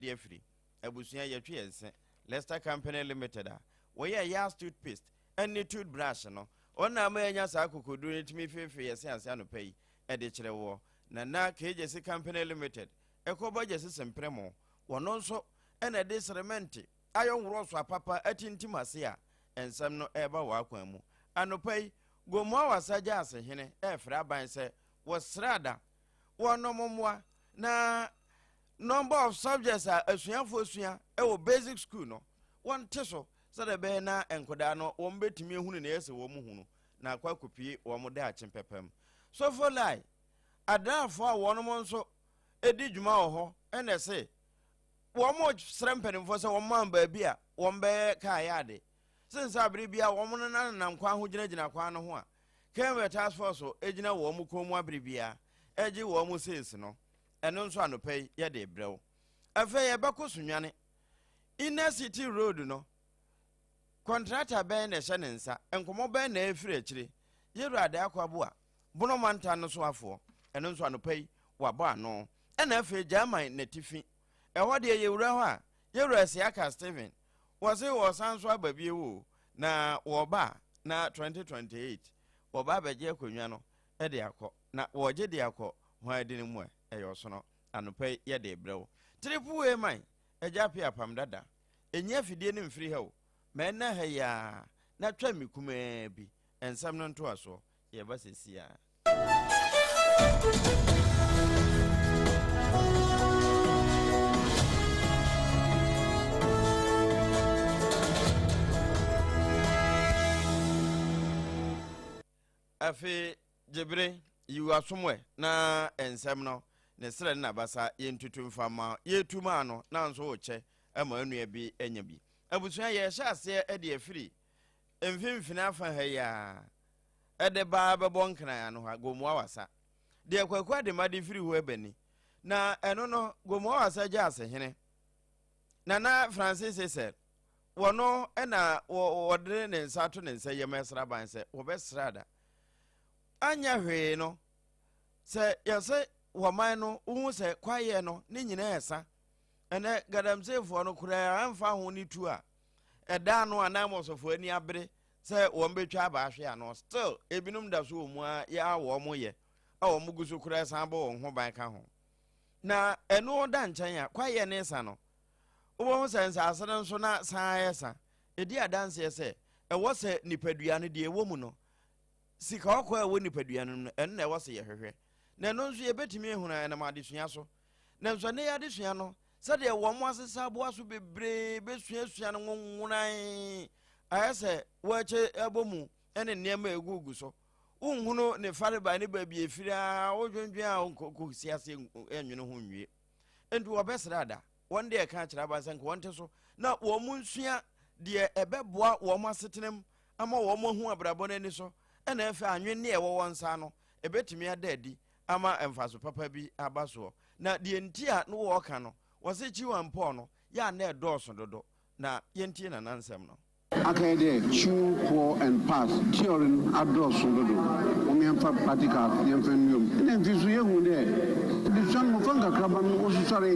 dear free. Ebusuya yetwe yense. Leicester Company Limited a. We ya Yas toothpaste any toothbrush no. Ona ma enya sa kokodu ntimi fefe yese ansa no pay e de kire wo. Na KJC Company Limited. Ekoba jese sempremo. Wono nso ena de cement ayon woro so apapa atintimase a ensam no eba wa akwan mu. Anopai gomo awasaja asehene efra ban se wasrada wonomomwa na number of subjects asuafo asua e basic school no won teso so de be na enkoda no won betimi ehunu na yese wo mu hunu na akwa kopie wo mo da achempepem so for lie adafo a wonom nso edi dwuma wo ho ene se wo mo srempenimfo se wo man ba bia wo be ka yade since abiri bia wo mo nanam kwa ho gyina kwa no ho a Kemwe task force ejina wo mu komu abiri bia eji wo mu sense no eno nso anopai ye de brew afa ye bekosunwane inner city road no contractor ben na hye nensa enkomo ben na efiri akire yeru ade akwabo a bono manta no so afo eno nso anopai wabo ano ena afa German na tifi eho de ye wura ho a yeru Asiaka Steven wose wo sanso ababie wo na wo ba na 2028 oba beje akonwa no e de akọ na woje de akọ ho adini mu eyo no anopai ye de brew triple a man AGYA APPIAH APAM DADAA enya fidie ne mfiri hew me na ha ya na twa mi kuma bi ensam no nto aso ye ba sesia afi jebre yiwa somwe na ensem no ne sere na basa yentutu mfama yetuma no na nso wo che ama anua bi enya bi abusua ye hye ase e de afiri emfimfina afa ha ya ede ba bebo nkran ya no ha gomu awasa de kwakwa de made firi ho ebani na eno no gomu awasa gya ase hene na Francis said wono ena wodre ne nsato ne nsa yemesra ban se wobesrada anya hwe no se yase woman no hu se kwaye no ne nyina esa ene gadamsefo no kura amfa ho ni tu a eda no anamosofo ani abere se won betwa ba ahwe ano still ebinum da so mu a ya wo mo ye a wo mo gusu kura san bo won ho ban ka ho na eno da nchen a kwaye ne esa no wo ho se nsa asere nso na san esa edi adanse se e wo se nipadua no de ewo mu no sika okwa wo nipadua no en na wo se ye hwehwe na no nso ye betimi ehuna na ma adesua so na nso ne ya adesua no se de wo mo asesa bo aso bebre besua no nwunan ayese wo che abomu ene niam egugu so unhunu ne fare ba ne ba bi efira wo dwendwen a ko siase enwene ho nwie endu obesrada wonde e ka kira ba sanka wonte so na wo mu nsua de ebeboa wo mo asetenem ama wo mo hu abrabo na ni so ena efe anwene e wo wonsa no ebetimi adadi ama emfaso papa bi abaso na de ntia no wo ka no wo se chiwa mpo no ya na edoso dodo na yentie na nansem no Akade chew pour and pass theory address dodo omiamfa practical yemfenum ene mfisu yehu de the son mufanga kraba no osusare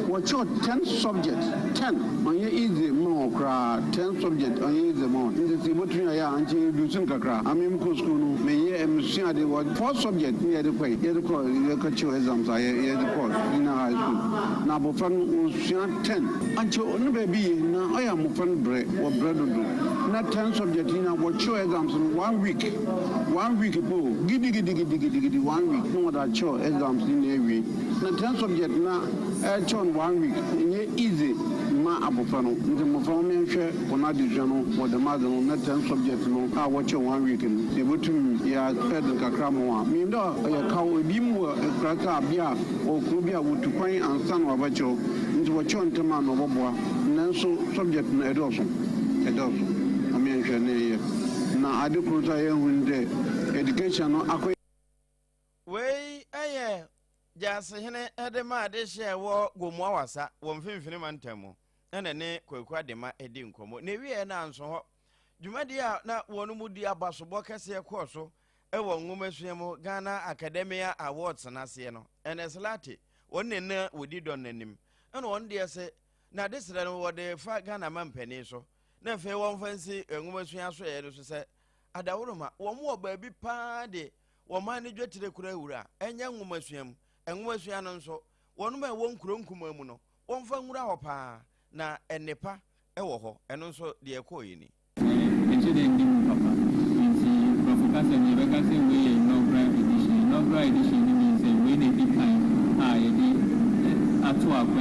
watch 10 subjects 10 on ye easy mo kra 10 subjects on ye easy mo in the botry ya anti dusun kakra amim ko school no me ye emsia de what 4 subjects ye de kwai ye de ko ye ka chew exams ye de ko in high school na bo fan osuan 10 anti onu baby na oya mo fan bre wo bre dodo na 10 subjects in our show exams in 1 week po gidi 1 week no that show exams in a week na 10 subjects na show 1 week in easy ma abofano nti mo fa me hwe kona division for the mother na 10 subjects no a watch 1 week in e botum ya fed kakra mo a mi ndo ya kawo bi mu krata bia o kru bia wotu kwan ansa no abacho nti watch ntema no boboa nanso subject na edoso na adikuta yehunde education no akoy wey aye jase hene edema adehye wo gomu awasa wo mfimfini mantamo ene ne kwakwa dema edi nkomo na wie na anso ho dwumadi a na wonu mudi abasobo kese ekoso e wo nwomasuemu Ghana Academia Awards na se no ene slate wonne na wodi don nanim ɛna wɔn deɛ sɛ na de srɛ no wɔde fa Ghana ma mpani so na afei wɔn fansi nwoma sua so yɛ no so sɛ adaworoma wɔn wɔ baabi paa de wɔn ma ne dwetire kura wura ɛnyɛ nwoma sua mu nwoma sua no nso wɔn ma wɔn kuro nkuma mu no wɔn fa nwura hɔ paa na ɛnepa ɛwɔ hɔ ɛno nso deɛ ɛkɔɔ yi ni. Inaugural edition means when they did time, at work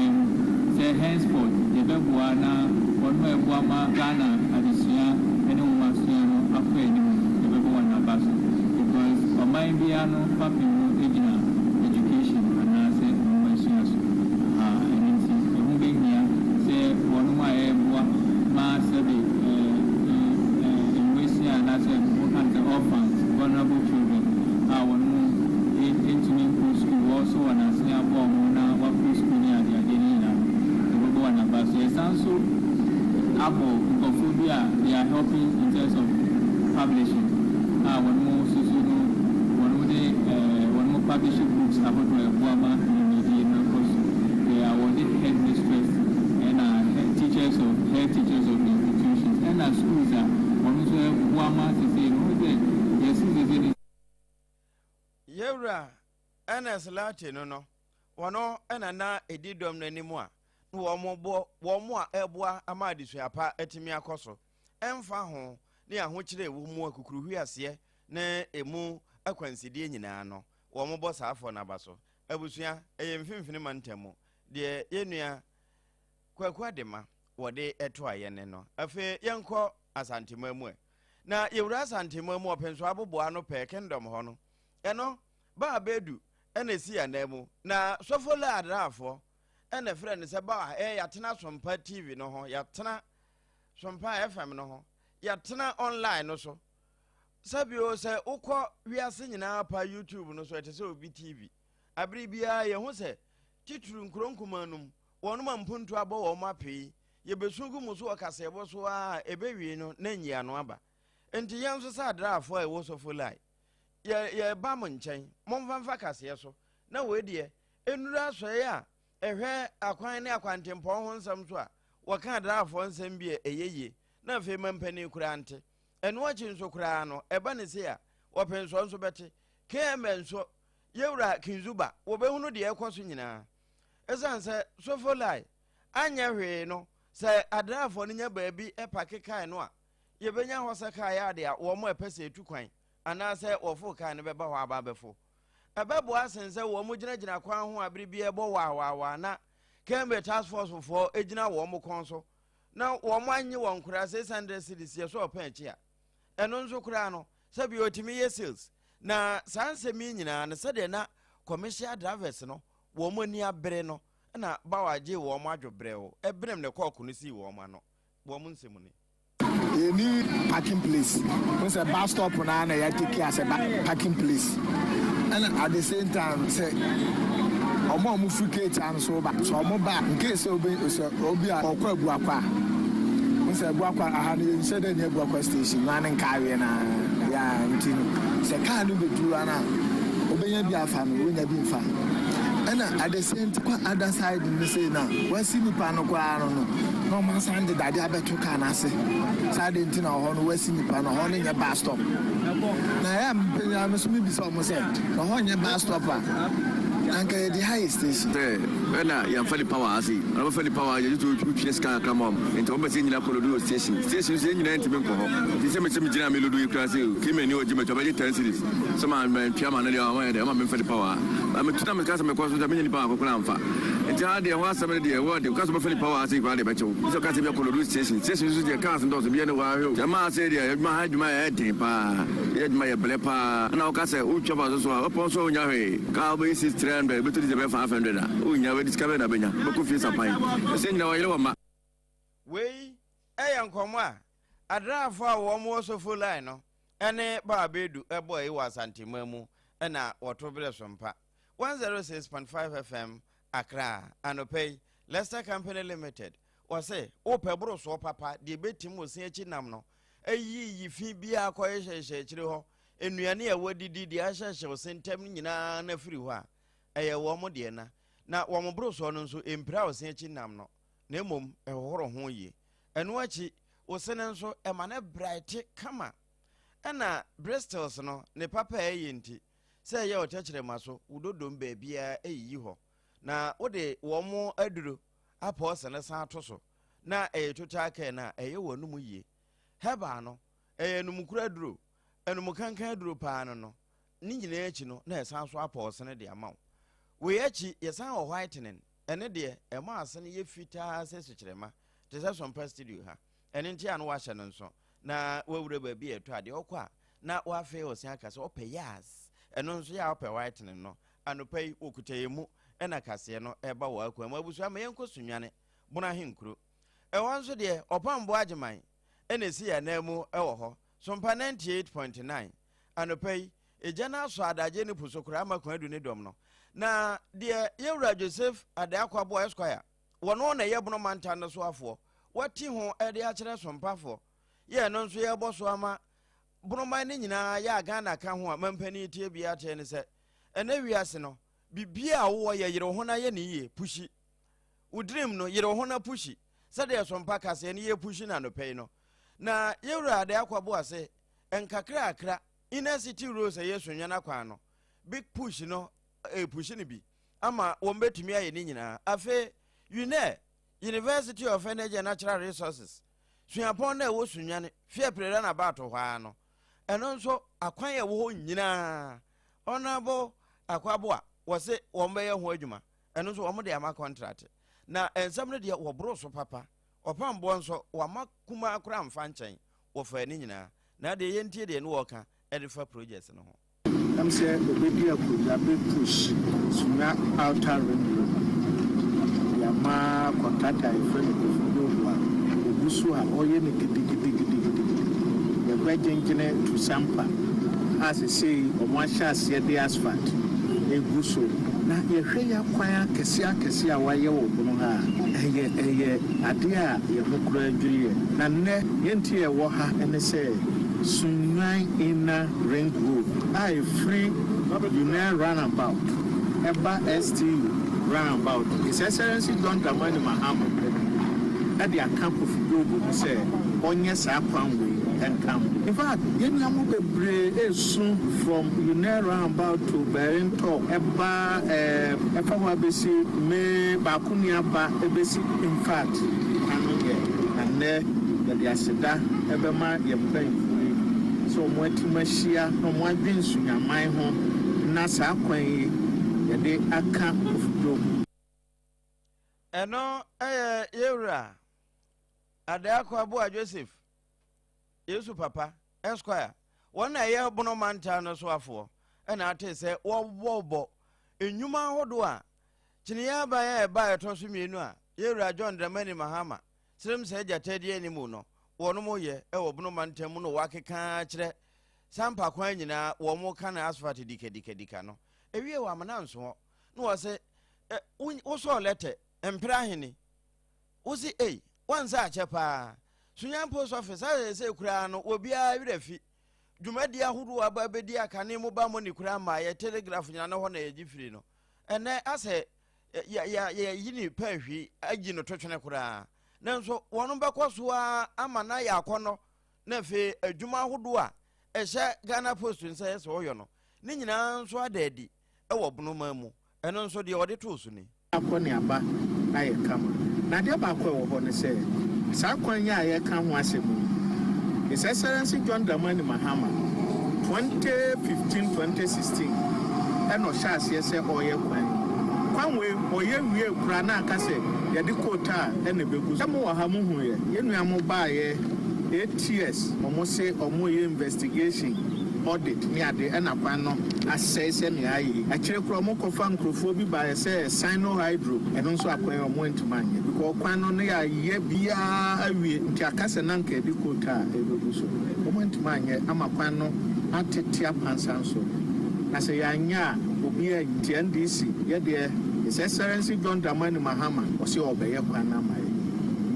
say henceforth, the Bebuana, one way Buama, Ghana, Adisia, and Umasiano, after the Bebuana Basso. Because on my piano, Papi, education, and I said, Umasias, and moving here, say, one of my Master, in Westia, and I said, orphans, vulnerable children. Also, and I say, I'm going to school near the Adina, the Bobo and Abbas. Yes, also, they are helping in terms of publishing. One more publishing books about Buama in the they are awarded headmistress and head teachers of the institutions. And our schools are also Buama to say, yes, it is. Yevra. Ana salati no wono ana na edidom n'animu a wo a eboa amadi so apa etimi akoso emfa ho ne ahokire ewu mu akukuru hwiase na emu akwanside nyina no wo mo bo saafo na baso abusua eyemfimfini mantemu de yenua kwakwa dema wode eto ayene no afi yenko asantemamu na yewura asantemamu openso aboboa no pe kingdom ho no eno ba bedu ene si anemu na sofola adrafo ene frɛ se ba yatena Sompa TV no ho yatena Sompa FM no ho yatena online no so sabio se ukɔ wiase nyina pa YouTube no so etese obi TV abri bia ye ho se tituru nkronkumanum wɔno ma mpuntu abɔ wɔ ma pei ye besungu muso ɔkase ebo so a ebewie no na nyia no aba enti yɛn so sa adrafo a wo sofola ye ba mo nkyɛn momfanfa kaseɛ so na we die enura soye a ehwɛ akwan ne akwantempɔ ho nsɛm so a wɔka adrafo nsɛm bi eyeye na afei mampani kura ante ɛno akyi nso kura no ɛba ne se a wɔpenso nso bɛte kɛmɛ nso yewura kinzuba wɔbɛhunu de ɛkɔ so nyinaa ɛsan sɛ sofolai anya hwee no sɛ adrafo no nya baabi ɛpake kai no a yɛbɛnya hɔ sɛ kai ade a wɔn mo ɛpɛsɛ etu kwan anaasɛ wɔfo kai no bɛba hɔ aba bɛfo ɛbɛbo asense wɔn mo gyina kwan ho abiri bi ɛbɔ wa na kɛmɛ task force fo egyina wɔn mo kon so na wɔn mo anyi wɔn kura 600 cedis yɛ so ɔpɛn akyi a ɛno nso kura no sɛ bi otimi yɛ sales na sanse mi nyina ne sɛ de na commercial drivers no wɔn mo ni abere no na bawaje wɔn mo adwobrɛ o ɛbrem ne kɔɔko no si wɔn mo ano wɔn mo nsɛm ni any parking place once a bus stop na ya take as a parking place and at the same time say omo fricate and so back so omo back in case obi a okwa buakwa once buakwa aha ne said na buakwa station na nkawe na ya ntino se car no bedu ana obenya bi afa no onya bi mfa and at the same time other side ni say na we see me pa no kwa no no man sand daddy abeto car na se side ntina ho no we see me pa no ho no nya bus stop na ya mpenya no so me bi so mo say no ho nya bus stop anka the high station na ya fali power asi na fali power ya to twes ka kramom ento ba se nyina ko do station se nyina ntime nko ho ti se me gyina me lodo ikra se ke me ni o jime to ba je 10 series so ma pia ma na le wa ya de ma me fali power me tuta me ka se me ko so da me nyina power ko kra mfa enti ha de wa asem de wo de ka so fali power asi kwa de ba chew so ka se be ko do station so de ka so ndo so bi ne wa ho ma se de ma ha djuma ya den pa ya djuma ya ble pa na o ka se o twa ba so o pon so nya hwe ka bo isi 300 betu de 500 o nya we discover na benya beko fi sapan se nyina wa yele wa ma we nkomo a adrafo a wo mo sofo line no ene ba bedu ebo e wa santemamu na wotobre Sompa 106.5 FM Accra anopay Leicester Company Limited wase o pebro so papa de betim wo se achi nam no ayi fi bia akoye hyehyɛ kyire ho enuane a wadidi de ahyɛhyɛ wo sentem nyina na firi ho a eye wo mo de na na wɔn boro so no nso empira osen akyi nam no na emom ɛhohoro ho yie ɛno akyi osen nso ɛma ne bright kama ɛna bristles no ne papa ɛyɛ nti sɛ ɛyɛ ɔtɛkyerɛma so wododom baabia ɛyiyi hɔ na wode wɔn aduro apɔ ɔsɛne san ato so na ɛyɛ total care na ɛyɛ wɔ no mu yie heba no ɛyɛ numukura aduro ɛnum kankan aduro paa no ne nyinaa akyi no na ɛsan so apɔ ɔsɛne de ama wo wei akyi yɛsan wɔ whitening ɛne deɛ ɛma asɛne yɛ fitaa sɛ sukyerɛma te sɛ SOMPA studio ha ɛne nti a no wahyɛ no nso na wawura baabi ɛtɔ adeɛ ɔkɔ a na wafei ɔsen aka sɛ ɔpɛ yas ɛno nso yɛ ɔpɛ whitening no anopa yi okuta yɛ mu ɛna kaseɛ no ɛba wɔ akɔ mu abusua ma yɛnkɔ sunwane bona henkuro ɛwɔ nso deɛ ɔpambo agyeman ɛna esi yɛ nan mu ɛwɔ hɔ SOMPA 98.9 anopa yi egya na so adagye ne pusokora ama kwan adu ne dɔm no na deɛ yɛwura Joseph Adaakwa Aboa Esquire wɔno na yɛ bono manta no so afoɔ wɔte ho ɛde akyerɛ SOMPAfoɔ yɛ no nso yɛbɔ so ama bonoman ne nyinaa yɛ agana ka ho a mampani tie bia kyɛ ne sɛ ɛna wiase no bibia a wowɔ yɛ yere ho na yɛ ne yie pushi udrim no yere ho na pushi sɛdeɛ SOMPA kaseɛ ne yɛ pushi na nopɛi no na yɛwura Adaakwa Aboa se ɛnkakra akra inner city roads ɛyɛ sonwana kwan no big push no push ne bi ama wɔn betumi ayɛ ne nyinaa afe University of Energy and Natural Resources suapɔn na ɛwɔ sonwane fie preda na baato hɔ no ɛno nso akwan yɛ wɔ hɔ nyinaa ɔnabo Akwaboa wɔse wɔn bɛyɛ ho adwuma ɛno nso wɔn de ama contract na ensɛm no deɛ wɔboro so papa ɔpamboɔ nso wɔama kuma akora mfa nkyɛn wɔfa ne nyinaa na de yɛntie deɛ no wɔka ɛde fa projects no ho I'm saying obedi akura be push suna outer ring road ya ma contractor friend of wa obusu a oye ne gidigidi ya gwajenjene to sampa as say omo ahya de asphalt eguso na yehwe ya kwan akese a waye wo bono ha eye ade a ye hokura adwuye na ne yenti e wo ha ene say Sunai inner ring road. I free Union roundabout. Eba STU roundabout. His Excellency John Dramani Mahama at the camp of Google say, Onya Sapam way and come. In fact, Yenamu be soon from Union roundabout to Berento. Eba Wabesi me Bakunia ba Ebesi. In fact, and there the Aseda Ebema Yempen. So mwati mashia no mwadwen sunyaman ho na saa kwan yi yede aka ofudom eno yewura Adaakwa Aboa Joseph Yesu Papa Esquire wona ye bono manta no so afo na ate se wo enwuma hodo a kini ya ba ya ba eto so mienu a yewura John Dramani Mahama sirem se jatade animu no wono mo ye wo bono mantam no wakeka kire sampa kwan nyina wo mo kana asphalt dikadika no ewie wa amana nso no wo se wo so lete empra hene wo si wanza achepa sunya post office se kura no obi a wirefi dwumadi ahodo aba bedi akane mo ba mo ni kura ma ye telegraph nyina no ho na ye gifiri no ene ase ya yini pahwi agi no totwene kura nanso wono bekoso ama na ya akono na fe adwuma ahodo a ehye Ghana Post nse se oyo no ni nyina nso adadi ewo bonoma mu eno nso de ode to so ni akoni aba aye kama na de ba ko wo ho ne se sa kwan ya aye ka ho asemu His Excellency John Dramani Mahama 2015-2016 eno sha ase se oye kwanwe oye wie kura na aka se ye de kota ene begu se mo ha mo hu ye yenu mo ba ye 8 years omo se omo ye investigation audit ni ade ena kwan no assess ni ayi a kire kro mo kofa nkrofo bi ba ye se sino hydro eno nso akwan omo ntumanye because kwan no ne ya ye bia awie nti akase na nka de kota ebegu so omo ntumanye ama kwan no atete apansan so na se ya nya obi a NDC ye de His Excellency John Dramani Mahama o se obeye kwan na mai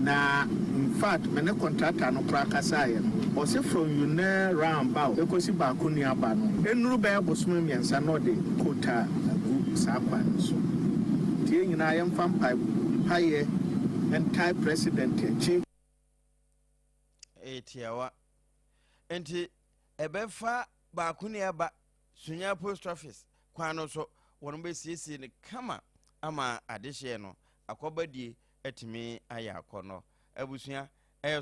na in fact mene contractor no prakasa ye o se from Union roundabout ekosi ba kuni aba no enuru be bosome miensa no de kota agu sa kwan so tie nyina yɛmfa mpaeɛ ntae president akyi etiawa enti ebefa baako ne aba sunya post office kwano so wono be siesie ne kama ama adehye no akobadie atimi aya akono abusua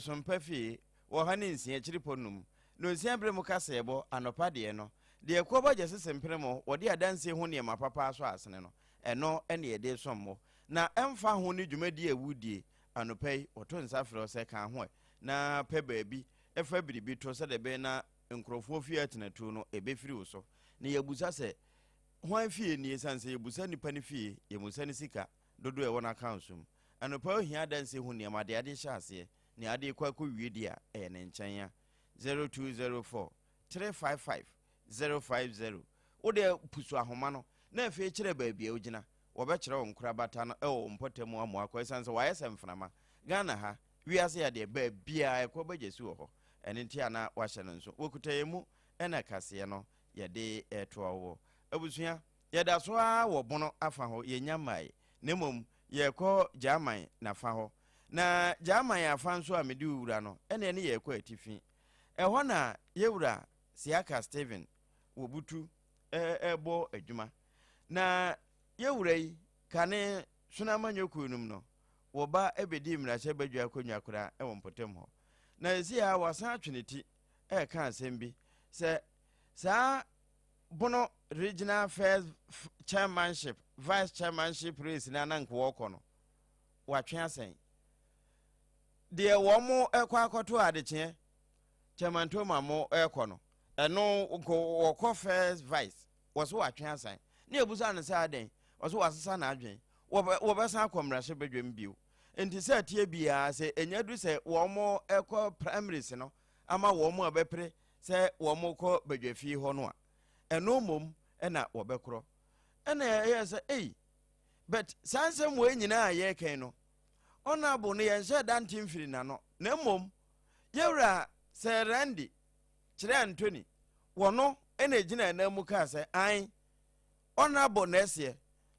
SOMPA fie wo ha ne nsia kyiriponum no nsia bre mu kasebo anopa de no de ekoba je sesempere wo de adanse ho ne mapapa so asene no eno ene ye de sommo na emfa ho ne dwumadi awudie anopai oto nsafre se kan ho na pe baabi efa biribi to se de be na nkrofo fie atenatu no ebefiri wo so ne yabusa se hwan fie ni esanse yabusa nipa ne fie yemusa ne sika dodo e wona account anopa ohia danse ho ne amade ade hyase ne ade kwako wie dia e ne nkyɛn ya 0204 355 050 wode pusu ahoma no na afie kyerɛ baabi a ogina wɔbɛkyerɛ wo nkora bata no ɛwɔ mpɔtamu amu akɔ esanse wayɛ mframa Ghana ha wiase ya de baabia ɛkɔ bagye wɔ hɔ ɛne nti ana wahyɛ no nso wɔkutaye mu ɛna kaseɛ no yɛde ɛtoa wo abusua yɛda so a wɔ bono afa hɔ yɛnya mai nemom yɛkɔ German na fa hɔ na German afa nso a mede wura no ɛne ne yɛkɔ atifi ɛhɔ na yɛwura Siaka Steven wobutu ɛbɔ adwuma na yɛwura yi kane sunama nyokunum no woba ebedi mrahyɛ badwa konwa kora ɛwɔ mpotem hɔ na esi a wasan atweneti ka asɛm bi sɛ saa bono regional first chairmanship vice chairmanship race na nanko wɔkɔ no watwe asɛn de wɔ mo ɛkɔ akɔto adekye chairman to ma mo ɛkɔ no ɛno wɔkɔ first vice wɔso watwe asɛn ne ebusa ne sɛ aden wɔso wasesa na adwen wɔbɛsan akɔmrahyɛ badwam bio enti sɛ tie bia sɛ enyadu sɛ wɔmo ɛkɔ primaries no ama wɔmo abɛpre sɛ wɔmo kɔ badwafie hɔ no a ɛno mom ɛna wɔbɛkorɔ ɛna ɛyɛ sɛ but sansɛm wɔ nyinaa yɛ kan no ɔnabo no yɛnhyɛ dante mfiri na no na mom yɛwura sɛ Randy kyerɛ Anthony wɔno ɛna gyina na mu ka sɛ an ɔnabo na ɛseɛ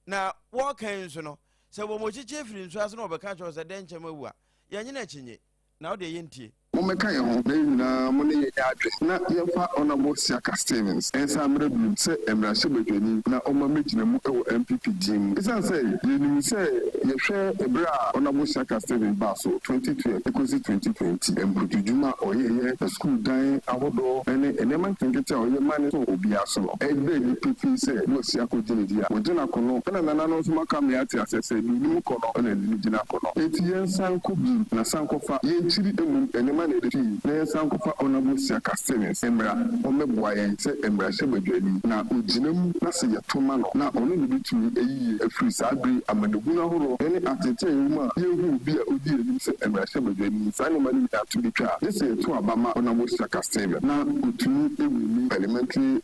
na wɔkan nso no sɛ wɔ mo kyeche firi nso ase na obɛka kyerɛ sɛ den kyɛm awu a yɛnyina kyinye na wo de yɛntie Momeka ye ho na nyina mo ne ye adwe na yɛfa Honorable Siaka Stevens ensa mra bi sɛ emrahye badwani na ɔma megyina mu ɛwɔ MPP gym isan sɛ yenim sɛ yɛhwɛ ebra Honorable Siaka Stevens ba so 2012 ekosi 2020 emputujuma ɔyɛ yɛ school dan ahodo ene enema nkete a ɔyɛ mane so obi aso no ɛbɛ ni pipi sɛ no Siaka gyinidi a wɔgyina kono ɛna nana no so maka me ate asɛsɛ ni mu kono ɛna ni gyina kono eti yɛnsan ko bi na sankofa yɛnkyiri emu enema na efi na sankofa Honorable Siaka Stevens emra omeboa yɛn sɛ emrahye badwani na ogyinam na sɛ yɛtoma no na ɔno ne bitumi eyi afiri saadri amanehunu ahoro ene atete mu a yehu bi a odi enim sɛ emrahye badwani saa ne mani ato bitwa ne sɛ yɛto abama Honorable Siaka Stevens na otumi ewuni parliamentary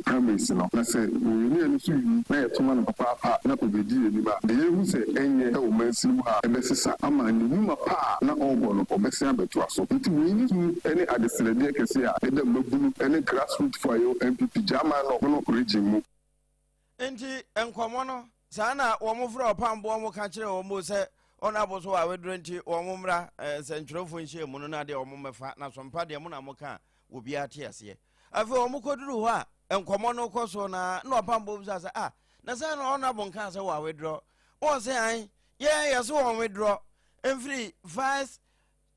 primaries no na sɛ oyini enu so yi na yɛtoma no papa na obedi enim a yehu sɛ enye ɛwɔ mansimu ha ebesesa ama ne numa pa na ɔbɔ no obɛsɛ abeto aso nti oyini su ene adeserede kɛse a ɛda mabunu ene grassroots for your MPP jama no no region mu enti enkomo no saa na wɔn frɛ ɔpambo wɔn ka kyerɛ wɔn sɛ ɔnabo so a wedro nti wɔn mmra sɛntwerɛfo nhyɛ mu no na de wɔn mɛfa na SOMPA de mu na mo ka obi ate aseɛ afei wɔn koduru hɔ a enkomo no kɔ so na ɔpambo bisa sɛ na sɛ na ɔnabo nka sɛ wɔ wedro wɔn sɛ an yɛ so wɔn wedro emfiri vice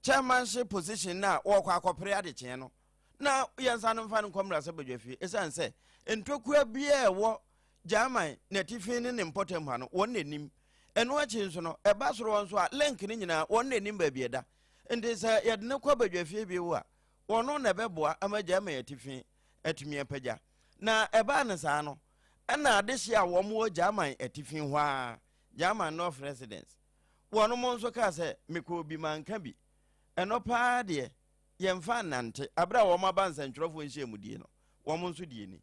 chairmanship position na wɔkɔ akɔpere adekye no na yɛnsa no mfa no nkɔmra sɛ badwafie esan sɛ ntokua bia ɛwɔ German na tifi ne important ha no wɔn nanim ɛno akyi nso no ɛba soro wɔn so a link ne nyinaa wɔn nanim ba bieda nti sɛ yɛde ne kɔ badwafie bi wo a wɔno na bɛboa ama German ya tifi atumi apagya na ɛba ne saa no ɛna adehye a wɔn wɔ German atifi hɔ a German North residents wɔn mo nso ka sɛ mekɔ bi manka bi ɛno paa deɛ yɛmfa nante abra wɔn aba nsɛntwerɛfo nhyɛ mu die no wɔn nso die ni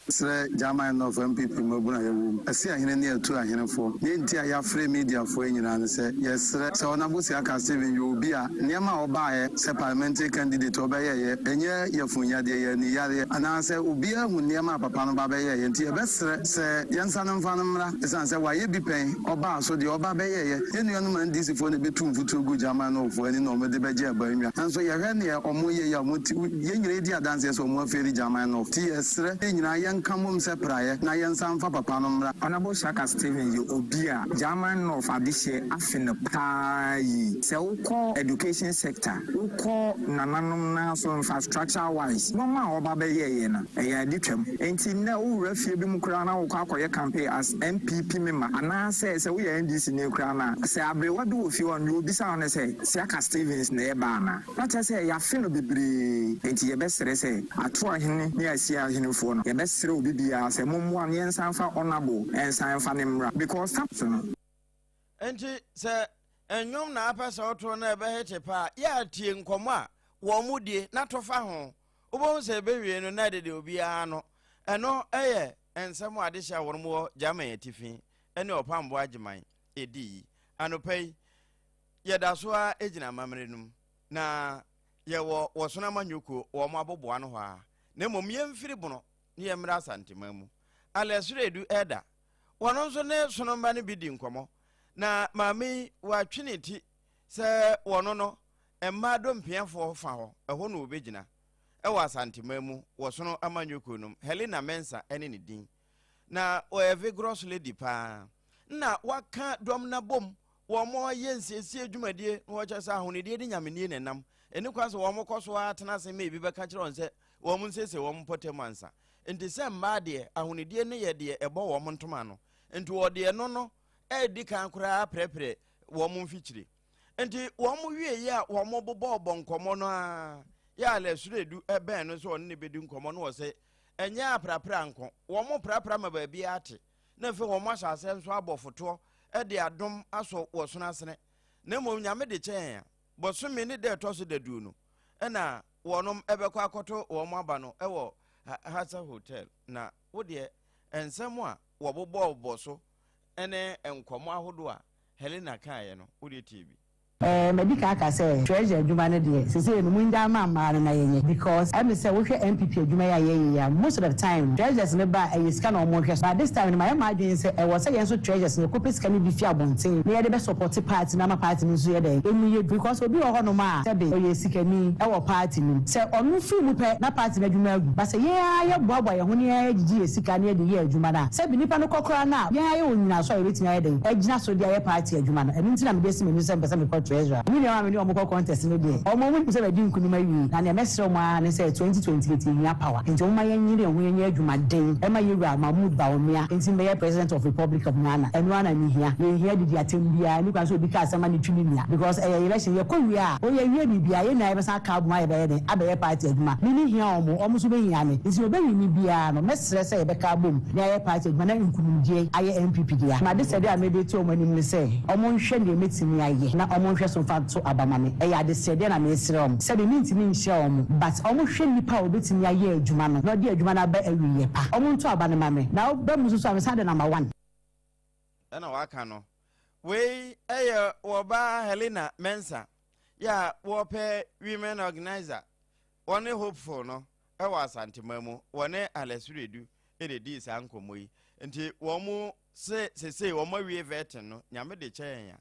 Sir German of MPP Mobuna, I see a here to a here for the entire free media for any and say, yes, sir. So Nabusia can say you will be a Niama or buy a parliamentary candidate or by a year for Yadia and Yadi, and I say, Ubia, Niama Papano Babaya, and Tia Best, sir, Yansan and Fanamra, is answer why you be paying or bar so the Obabaya, any young man this for the between for 2 good German or for any normal debate by me. And so you ran here or more young lady dances or more fairy German of TS, in Kamum Seprae, Nayan Sanfa Papanum, Honorable Shaka Steven, you Obia, German of Adisha, Afin Pai, Selco education sector, Uko Nananum Naso infrastructure wise, Mama or Babayana, a ditchum, ain't in no refugee Mukrana or Kakoya campaign as MPP member, and I say, so we are in this new crana. Say, what do you want you this on say, Shaka Stevens near Bana? Not I say, ya feel be brave, ain't your best say, I try him near Sia Hinophone, your best. Bibia say mumwan yen sanfa honorable and sanfa nimra because Samson enti se enyom na apasa oto na ebe heche pa ya tie nkoma wo mudie na tofa ho obo se bewie no na de obi ano eno eye ensem ade sha wormo jama yetifi ene opambo agiman edi anopai yeda so a ejina mamrenum na ye wo sona manyuko wo mo abobo ano ho a na mom yemfiri bono ni emra santimamu alesredu eda wono nso ne sonomba ne bidi nkomo na mami wa twiniti se wono no emma do mpiafo fa ho eho no obegina ewa santimamu wo sono amanyokonum Helena Mensa ene ne din na o a vigorous lady pa na waka dom na bom wo mo yensiesi adwumadie wo kyesa ahonedie de nyamenie nenam eni kwaso wo mo koso atena se me bi beka kire on se wo mo nsese wo mo potemansa enti se mma de ahonedie ne ye de ebo wo mo ntoma no enti wo de no no edi kan kura prepre wo mo mfikyire enti wo mo wie ya wo mo bobo bonkomo no a ya le suredu ebe no so ne bedi nkomo no wo se enya aprapra nko wo mo prapra ma ba bi ate na fe wo mo asase nso abofoto ede adom aso wo so nasene na mo nyame de chen ya bosome ne de to so dadu no na wonom ebekọ akoto wo mo aba no ewo Hasa Hotel na wo de ensem a wo bobo so ene enkomo ahodo a Helena kae no wo de TV medical aka say treasure adwuma ne de say no munda ma na yenye because I say we hwe MPP adwuma ya yenye most of the time treasures ne ba e scan o mo hwe but this time my imagine say e was say yenso treasures ne kopes kan bi fi abonten ne ye de support party na ma party ni so ye de emu ye because obi o hono ma say be o ye sikani e wo party ni say onu fi mu pe na party na adwuma agu but say ye boabo ye ho ne ye gigi ye sikani ye de ye adwuma na say bi nipa no kokora na ye onyina so ye betimi ye de e gina so de ye party adwuma na enu ntina me be si me say be treasure. We never many omo contest no dey. Omo we say be di nkunuma wi. Na na mesro ma ne say 2028 ya power. Nti omo ya nyire ho yenye adwumaden. E ma yewura Mahmoud Bawumia. Nti be president of Republic of Ghana. Enu ana ni hia. Ye hia di atembia. Ni kwa so bi ka asama ni twini nia. Because election ye kowi a. O ye wie bibia ye na e be sa ka buma ye be de. Abe party adwuma. Ni hia omo so be hia ne. Nti obe wi ni bia no mesre say ye be ka bom. Na ye party adwuma na nkunumdie aye MPP dia. Ma de say dey amede to omo ni me say. Omo nhwe ne metimi aye. Na omo nhwe so to abamame e ya de sede na me srem se be mintimi nhia omo but omo hwe nipa obetimi aye adwuma no na de adwuma na ba awiye pa omo nto abane mame na ba mususu am sade number 1 ana waka no we eye wo ba Helena Mensa ya wo pe women organizer one hopeful no e wa santimamu one Alesredu e de di sa nkomoyi nti wo mu se wo ma wie vetin no nyame de chen ya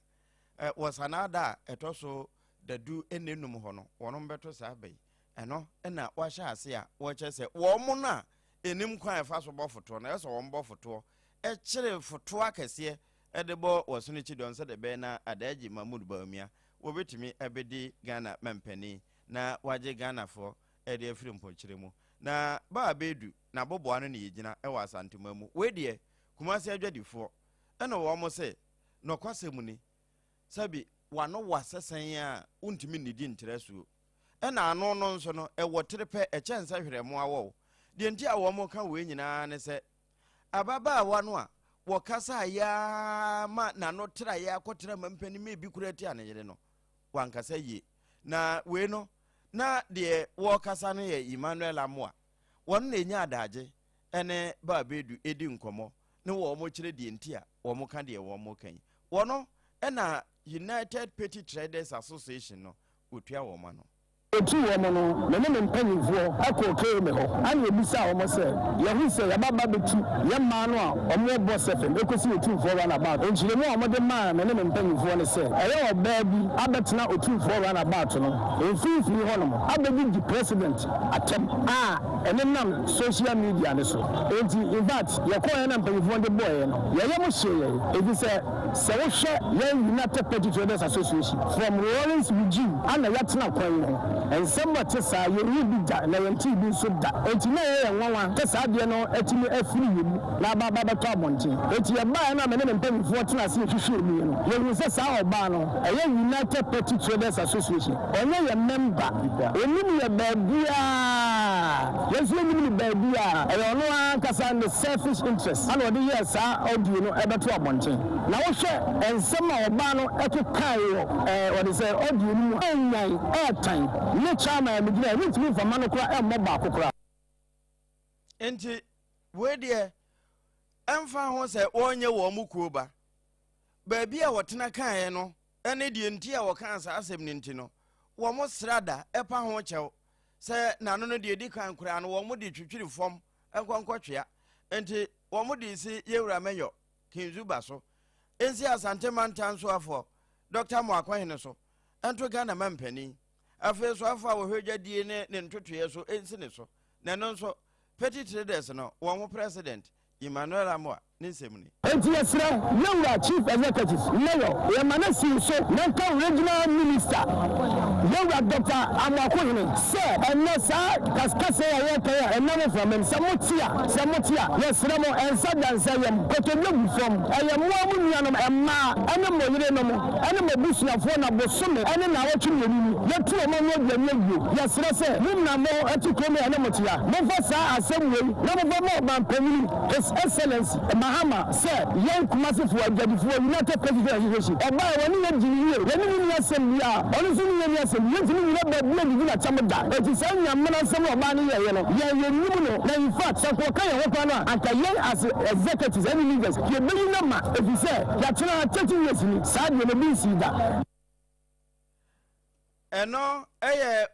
was another etoso dadu enenum ho no wono beto sa bai eno na wa sha ase a wo che se wo mo na enim kwan fa so bofoto na eso wo bofoto e kire foto akese e de bo woso ni chidon se de be na adaji Mahmoud Bawumia wo betimi ebedi Ghana mempani na waje Ghana fo e de afiri mponchire mu na ba bedu na bobo anu ne yigina e wa santimamu we de kumase adwadifo ena wo mo se no kwasemu ni sabi wano wasesen a untimi nidi ntresu ena ano no nso no e woterepe e chensa hweremo awo de nti a wo mo ka we nyina ne se ababa wano a wo kasa ya ma na no tra ya kotra mampani me bi kurati aneyere no wankasa yi na we no na de wo kasa no ye Emmanuel Amoa won na nya adaje ene ba bedu edi nkomo ne wo mo kire die ntia wo mo ka de wo mo kan wono ena United Petty Traders Association no otua wo ma no Eti woman no me ne mpanyimfo akọ me ho ana ebisa wo mo se ye hu se ya baba betu ye ma no a omo boss FM ekosi otumfo run about enchire mo omo de ma me ne mpanyimfo ne se eye oba bi abetena otumfo run about no enfifi ho no abedi di president atem ene nam social media ne so enti in fact ye ko ye na mpanyimfo de boy no ye mo hye ebi se wo hye ye United Petty Traders Association from Rollins regime ana yatena kwan ho and somebody say you will be that na yanti bi so da enti na ye nwanwa te sa de no etimi afiri yemu na baba to abontin enti ye ba na me ne mpanyimfo tena se hwehwe mi no ye hu se sa oba no eye United Petty Traders Association onye ye member eni ye babia yesu eni babia e ono ankasa the selfish interest ana odi ye sa audio no ebeto abontin na wo hwe ensema oba no ekekai odi say audio no anyan airtime ne chama me gina which me for man kura e mo ba kokura enti we de emfa ho se onye wo mu kuoba ba bia wotena kan no ene die nti a wo kan sa asem ne nti no wo mo srada epa ho chew se na no de di kan kura no wo mo de twitwiri fom enkonkotwea enti wo mo de si yewura meyo kinzuba so ensi asante mantan so afo Dr. Mwakwan so ento Ghana mampani afi so afa wo hwedwadie ne ntotoye so ensi ne so na no so Petty Traders no wo president Emmanuel Amoa Ninsemuni. Enti yesra yewura chief executive mayor Yamanasi so local regional minister yewura Dr. Amakohene say enesa kaskase ya kaya enamo from him samotia yesra mo ensa dansa yem kotodegu from ayemo amunuanom emma ene moyire no mo ene mobusuafo na bosome ene na wotwe yenu yetu o mo nyawu yesra say mumna mo etikome ene motia mo fa sa asemwe na mo mo bampani his excellency Mahama said, young Kumasi for a United President Association. And by one year, when you assemble, honestly, you assemble, you never believe in a chamber. It is only a man of some money, in fact, some Wakaya, and Kayan as executives, any leaders, you believe number. If you say, that's not 30 years, sad when you see that. And no,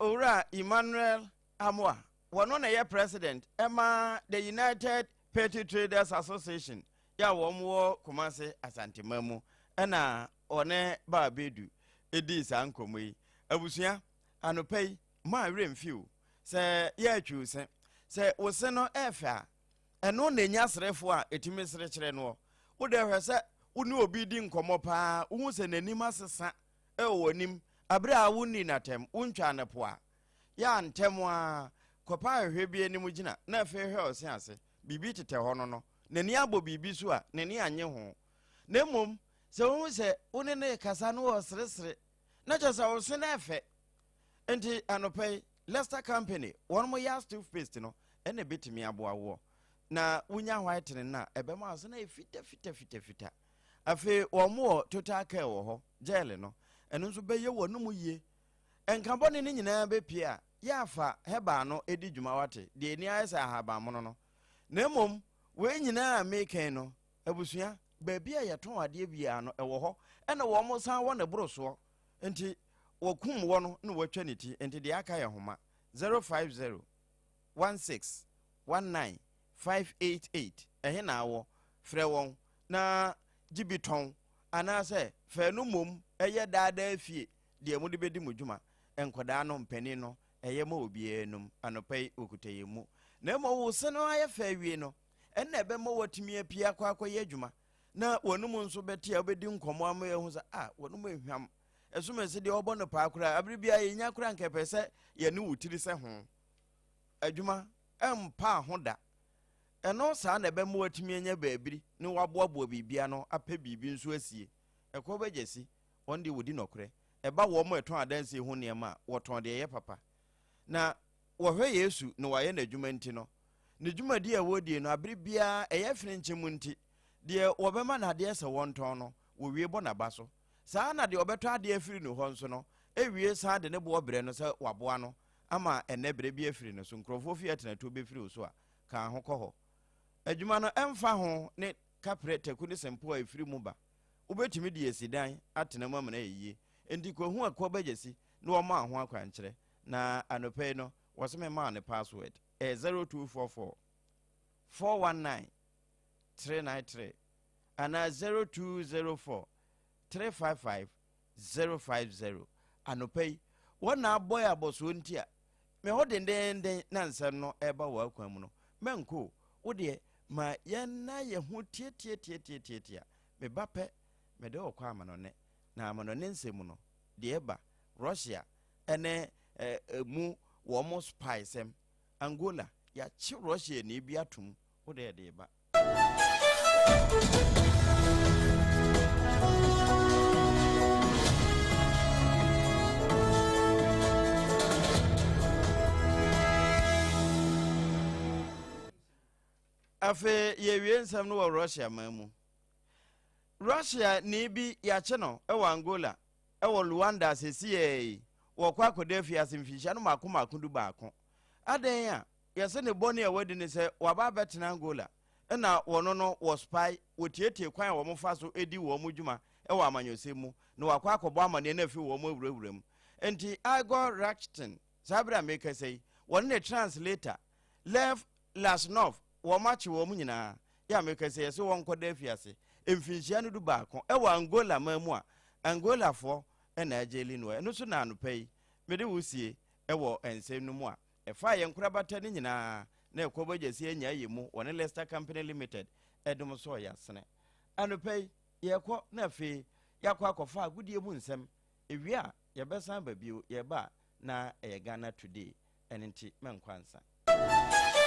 Ora Emmanuel Amoa, one on a president, Emma, the United Petty Traders Association ya wo Kumase Asante Mamu ena one ba bedu edi sankomo yi abusua anopei ma remfiu se ya twu se wo se no efa eno na nya srefo a etimi sre kire no wo de hwe se wo ni obi di nkomo pa wo se nanim asesa e wo nim abre a wo ni natem wo ntwa ne po a ya ntem a kopa hwe bi anim gina na fe hwe o se ase bibi tete hono no nani abo bibi so a nani anye ho na mom se wo se woni ne kasa no wo sresre na chasa wo se na efe enti anopai Leicester Company won mo ya toothpaste no ene betimi aboa wo na wunya white na ebema so na fita afi wo mo total care wo ho gel no eno so beye wo no mu yie enkabone ni nyina be pia ya fa heba no edi dwuma wate de ni ayesa haba mo no na mom we nyina ameken no abusua baabi a yeton ade bia no ewo ho ena wo mo san wo na broso enti wokum wo no na watwa niti enti de aka ye homa 050 16 19 588 ehe na awo frɛ won na gibiton anase fa no mom eye daada afie de mu de bedi mu dwuma enkoda no mpani no eye ma obi enum anopai okutayemu na mo wo se no aye fa wie no enne be mo watimi apia kwakoye adwuma na wonum nso beti obedi nkomo am ye hu sa wonum ehwam esuma se de obo no pa akura abribia ye nya kura nkepese ye ne wutiri se ho adwuma empa ho da eno sa na be mo watimi anya baabiri ne waboabo bibia no apɛ bibi nso asie ekɔ begyesi onde wodi nokre eba wo mo eton adanse ho ne ma woton de ye papa na wohwe Yesu no waye na adwuma nti no ne dwuma di a wodie no abribia eye frenche mu nti de wobema na de se wonton no wo wie bo na ba so saa na de obeto ade afiri no ho nso no ewie saa de ne bo obre no se waboa no ama ene bre bi afiri no so nkrofo fi atena to be firi so a kan ho kɔ ho adwuma no emfa ho ne kapre teku ne sempo a efiri mu ba wobetumi de esidan atena mu amana yiye enti ko hu akọ bagesi na wo ma ho akwankyere na anope no waseme ma ne password 0244 419 393 ana 0204 355 050 anope wona aboy aboso ntia me ho dendenden na nsem no eba wa akwan mu no menko wo de ma yenna ye ho tie me bape me de okwa amanone na amanone nsem no de eba Russia ene mu wo mo spice Angola ya chi Russia ni bi atum wo de eba afe ye wiensam no wa Russia mamu Russia ni bi ya che no e wa Angola e wo Luanda sesiye wo kwa kodafia simfisha no makomakundu baako aden a yese ne boni e wadi ne se waba betena Angola na wono no wo spy wotietie kwan wo mfa so edi wo mudwuma e wa amanyosemu na wakwa akobo amane na afi wo mawurawuram enti AGYA Rachten sabra make say won ne translator Lev Lasnov wo machi wo munyina ya make say so won koda afiase emfinhia no du baako e wa Angola mamu a Angola fo na ajeli no eno so na anopai mede wusie e wo ensem no mu a e fa ye nkorabata ne nyina na ekobagesi anya yemu won Leicester Company Limited edum so ya sene anopai ye ko na fe yakwa akofa agudie mu nsem ewia ye besan babio ye ba na e Ghana Today enenti menkwansa